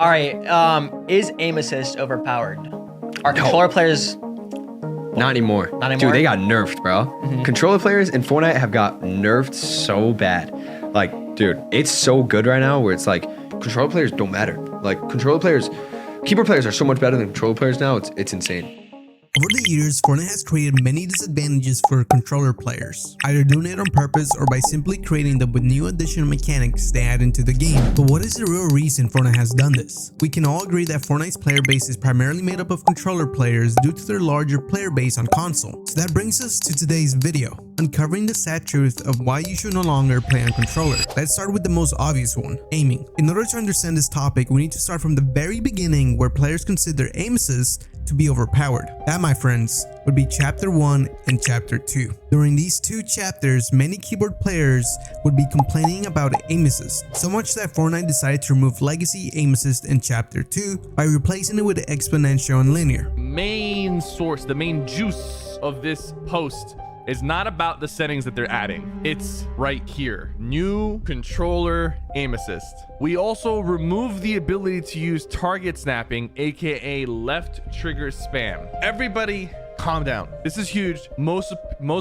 All right. Is aim assist overpowered? Are controller players Not anymore. Not anymore? Dude, they got nerfed, bro. Controller players in Fortnite have got nerfed so bad. Like, dude, it's so good right now where it's like controller players don't matter. Like controller players, keyboard players are so much better than controller players now. It's insane. Over the years, Fortnite has created many disadvantages for controller players, either doing it on purpose or by simply creating them with new additional mechanics they add into the game. But what is the real reason Fortnite has done this? We can all agree that Fortnite's player base is primarily made up of controller players due to their larger player base on console. So that brings us to today's video, uncovering the sad truth of why you should no longer play on controller. Let's start with the most obvious one, aiming. In order to understand this topic, we need to start from the very beginning where players consider aim assist to be overpowered. That, my friends, would be Chapter 1 and Chapter 2. During these two chapters, many keyboard players would be complaining about aim assist, so much that Fortnite decided to remove legacy aim assist in Chapter 2 by replacing it with exponential and linear. Main source, the main juice of this post is not about the settings that they're adding. It's right here. New controller aim assist. We also remove the ability to use target snapping, aka left trigger spam. Everybody calm down. This is huge. Most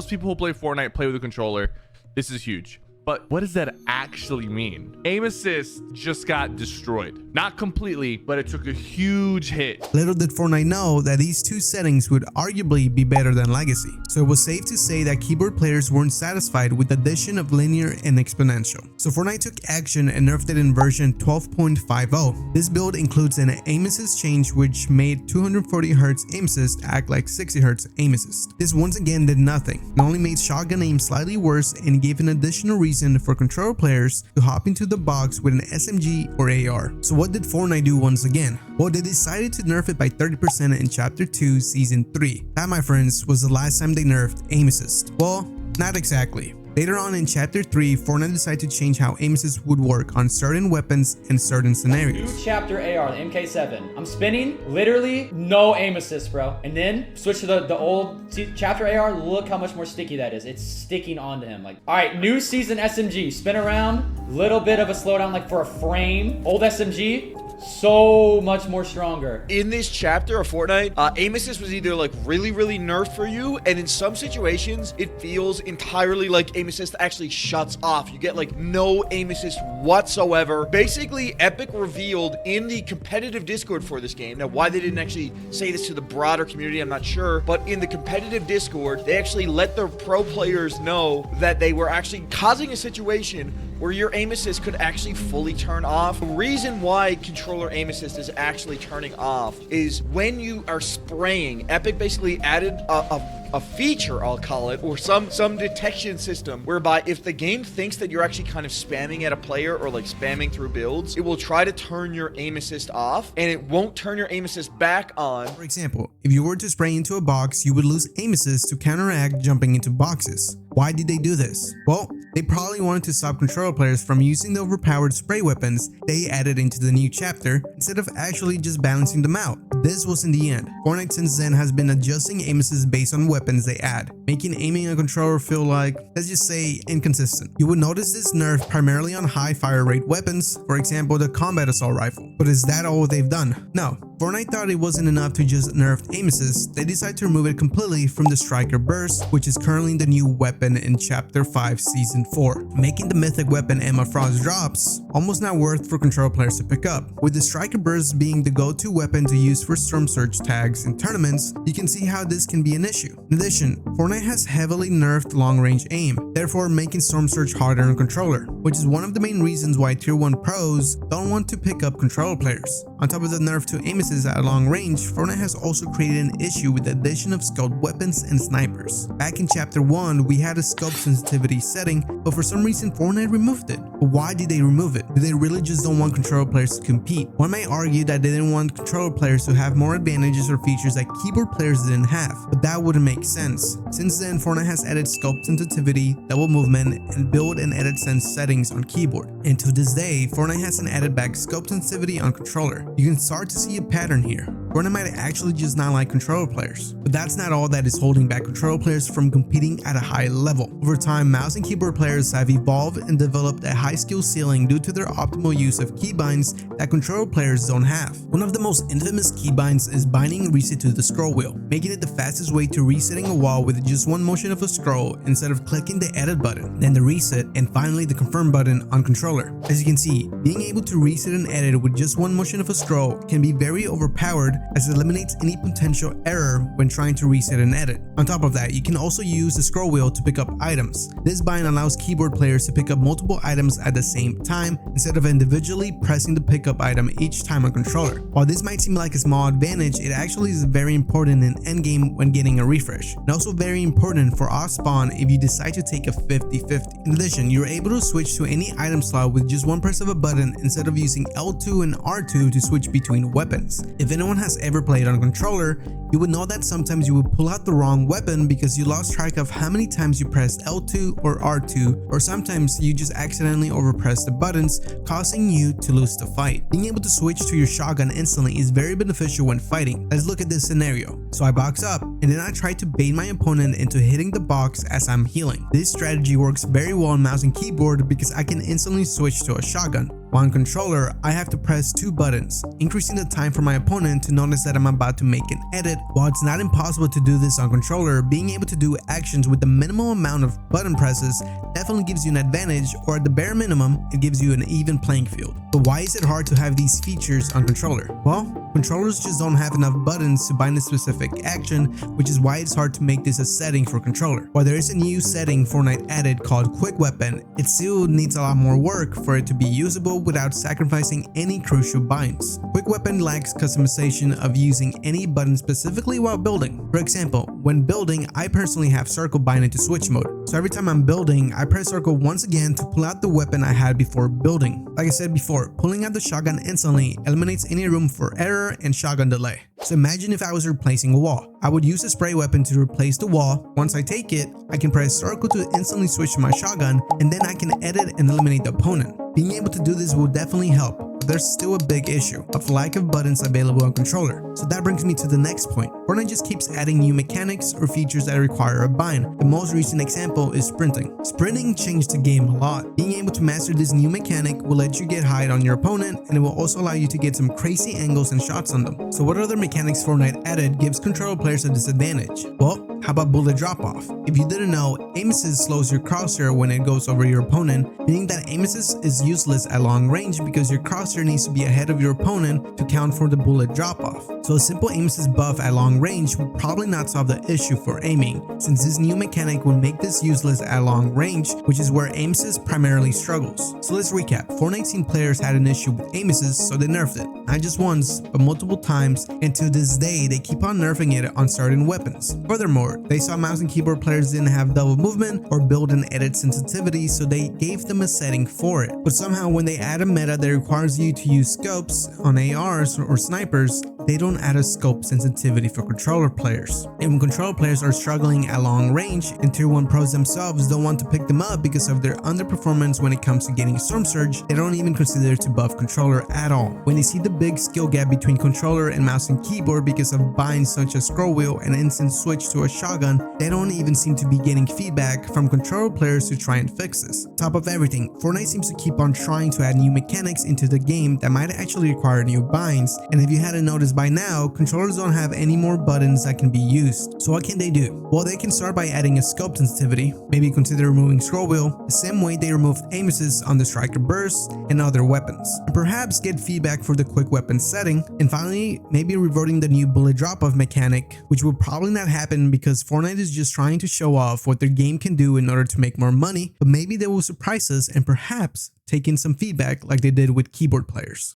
people who play Fortnite play with a controller. This is huge. But what does that actually mean? Aim assist just got destroyed. Not completely, but it took a huge hit. Little did Fortnite know that these two settings would arguably be better than legacy, so it was safe to say that keyboard players weren't satisfied with the addition of linear and exponential. So Fortnite took action and nerfed it in version 12.50. This build includes an aim assist change which made 240Hz aim assist act like 60Hz aim assist. This once again did nothing. It only made shotgun aim slightly worse and gave an additional reason for controller players to hop into the box with an SMG or AR. So what did Fortnite do once again? Well, they decided to nerf it by 30% in Chapter 2 Season 3. That, my friends, was the last time they nerfed aim assist. Well, not exactly. Later on in Chapter 3, Fortnite decided to change how aim assist would work on certain weapons and certain scenarios. New chapter AR, the MK7. I'm spinning, literally no aim assist, bro. And then switch to the old chapter AR. Look how much more sticky that is. It's sticking onto him. Like, all right, new season SMG. Spin around, little bit of a slowdown, like for a frame. Old SMG, so much more stronger. In this chapter of Fortnite, aim assist was either like really nerfed for you, and in some situations it feels entirely like aim assist actually shuts off. You get like no aim assist whatsoever. Basically, Epic revealed in the competitive Discord for this game, now why they didn't actually say this to the broader community I'm not sure, but in the competitive Discord they actually let their pro players know that they were actually causing a situation where your aim assist could actually fully turn off. The reason why controller aim assist is actually turning off is when you are spraying, Epic basically added a feature, I'll call it, or some detection system whereby if the game thinks that you're actually kind of spamming at a player or like spamming through builds, it will try to turn your aim assist off and it won't turn your aim assist back on. For example, if you were to spray into a box, you would lose aim assist to counteract jumping into boxes. Why did they do this? Well, they probably wanted to stop controller players from using the overpowered spray weapons they added into the new chapter instead of actually just balancing them out. This was in the end. Fortnite since then has been adjusting aim assist based on weapons they add, making aiming a controller feel like, let's just say, inconsistent. You would notice this nerf primarily on high fire rate weapons, for example the combat assault rifle. But is that all they've done? No. Fortnite thought it wasn't enough to just nerf aim assist. They decided to remove it completely from the striker burst, which is currently the new weapon in Chapter 5 Season 4, making the mythic weapon Emma Frost drops almost not worth for control players to pick up. With the striker burst being the go-to weapon to use for storm surge tags in tournaments, you can see how this can be an issue. In addition, Fortnite has heavily nerfed long-range aim, therefore making storm surge harder on controller, which is one of the main reasons why Tier 1 pros don't want to pick up controller players. On top of the nerf to aim assist at long range, Fortnite has also created an issue with the addition of scoped weapons and snipers. Back in Chapter 1, we had a scope sensitivity setting, but for some reason Fortnite removed it. But why did they remove it? Did they really just don't want controller players to compete? One may argue that they didn't want controller players to have more advantages or features that keyboard players didn't have, but that wouldn't make sense. Since then, Fortnite has added scope sensitivity, double movement, and build and edit sense settings on keyboard. And to this day, Fortnite hasn't added back scope sensitivity on controller. You can start to see a pattern here. Fortnite might actually just not like controller players. But that's not all that is holding back controller players from competing at a high level. Over time, mouse and keyboard players have evolved and developed a high skill ceiling due to their optimal use of keybinds that controller players don't have. One of the most infamous keybinds is binding reset to the scroll wheel, making it the fastest way to resetting a wall with just one motion of a scroll instead of clicking the edit button, then the reset, and finally the confirm button on controller. As you can see, being able to reset and edit with just one motion of a scroll can be very overpowered as it eliminates any potential error when trying to reset and edit. On top of that, you can also use the scroll wheel to pick up items. This bind allows keyboard players to pick up multiple items at the same time instead of individually pressing the pickup item each time on controller. While this might seem like a small advantage, it actually is very important in endgame when getting a refresh, and also very important for off spawn if you decide to take a 50-50. In addition, you're able to switch to any item slot with just one press of a button instead of using L2 and R2 to switch between weapons. If anyone has ever played on controller, you would know that sometimes you would pull out the wrong weapon because you lost track of how many times you pressed L2 or R2, or sometimes you just accidentally overpress the buttons, causing you to lose the fight. Being able to switch to your shotgun instantly is very beneficial when fighting. Let's look at this scenario. So I box up, and then I try to bait my opponent into hitting the box as I'm healing. This strategy works very well on mouse and keyboard because I can instantly switch to a shotgun. While on controller, I have to press 2 buttons, increasing the time for my opponent to notice that I'm about to make an edit. While it's not impossible to do this on controller, being able to do actions with the minimal amount of button presses definitely gives you an advantage, or at the bare minimum, it gives you an even playing field. But why is it hard to have these features on controller? Well, controllers just don't have enough buttons to bind a specific action, which is why it's hard to make this a setting for controller. While there is a new setting Fortnite added called Quick Weapon, it still needs a lot more work for it to be usable without sacrificing any crucial binds. Quick Weapon lacks customization of using any button specifically while building. For example, when building, I personally have circle bind into switch mode. So every time I'm building, I press circle once again to pull out the weapon I had before building. Like I said before, pulling out the shotgun instantly eliminates any room for error and shotgun delay. So imagine if I was replacing a wall. I would use a spray weapon to replace the wall. Once I take it, I can press circle to instantly switch to my shotgun, and then I can edit and eliminate the opponent. Being able to do this will definitely help, but there's still a big issue of lack of buttons available on controller. So that brings me to the next point. Fortnite just keeps adding new mechanics or features that require a bind. The most recent example is sprinting. Sprinting changed the game a lot. Being able to master this new mechanic will let you get hide on your opponent, and it will also allow you to get some crazy angles and shots on them. So what other mechanics Fortnite added gives controller players a disadvantage? Well, how about bullet drop off? If you didn't know, aim assist slows your crosshair when it goes over your opponent, meaning that aim assist is useless at long range because your crosshair needs to be ahead of your opponent to count for the bullet drop off. So a simple aim assist buff at long range would probably not solve the issue for aiming, since this new mechanic would make this useless at long range, which is where aim assist primarily struggles. So let's recap. Fortnite seen players had an issue with aim assist, so they nerfed it. Not just once, but multiple times, and to this day they keep on nerfing it on certain weapons. Furthermore, they saw mouse and keyboard players didn't have double movement or build and edit sensitivity, so they gave them a setting for it. But somehow when they add a meta that requires you to use scopes on ARs or snipers, they don't add a scope sensitivity for controller players. And when controller players are struggling at long range, and tier 1 pros themselves don't want to pick them up because of their underperformance when it comes to getting Storm Surge, they don't even consider to buff controller at all. When they see the big skill gap between controller and mouse and keyboard because of binds such as scroll wheel and instant switch to a shotgun, they don't even seem to be getting feedback from controller players to try and fix this. Top of everything, Fortnite seems to keep on trying to add new mechanics into the game that might actually require new binds, and if you hadn't noticed by now, controllers don't have any more buttons that can be used. So what can they do? Well, they can start by adding a scope sensitivity, maybe consider removing scroll wheel, the same way they removed aim assist on the striker burst and other weapons, and perhaps get feedback for the quick weapon setting, and finally maybe reverting the new bullet drop off mechanic, which will probably not happen because Fortnite is just trying to show off what their game can do in order to make more money, but maybe they will surprise us and perhaps take in some feedback like they did with keyboard players.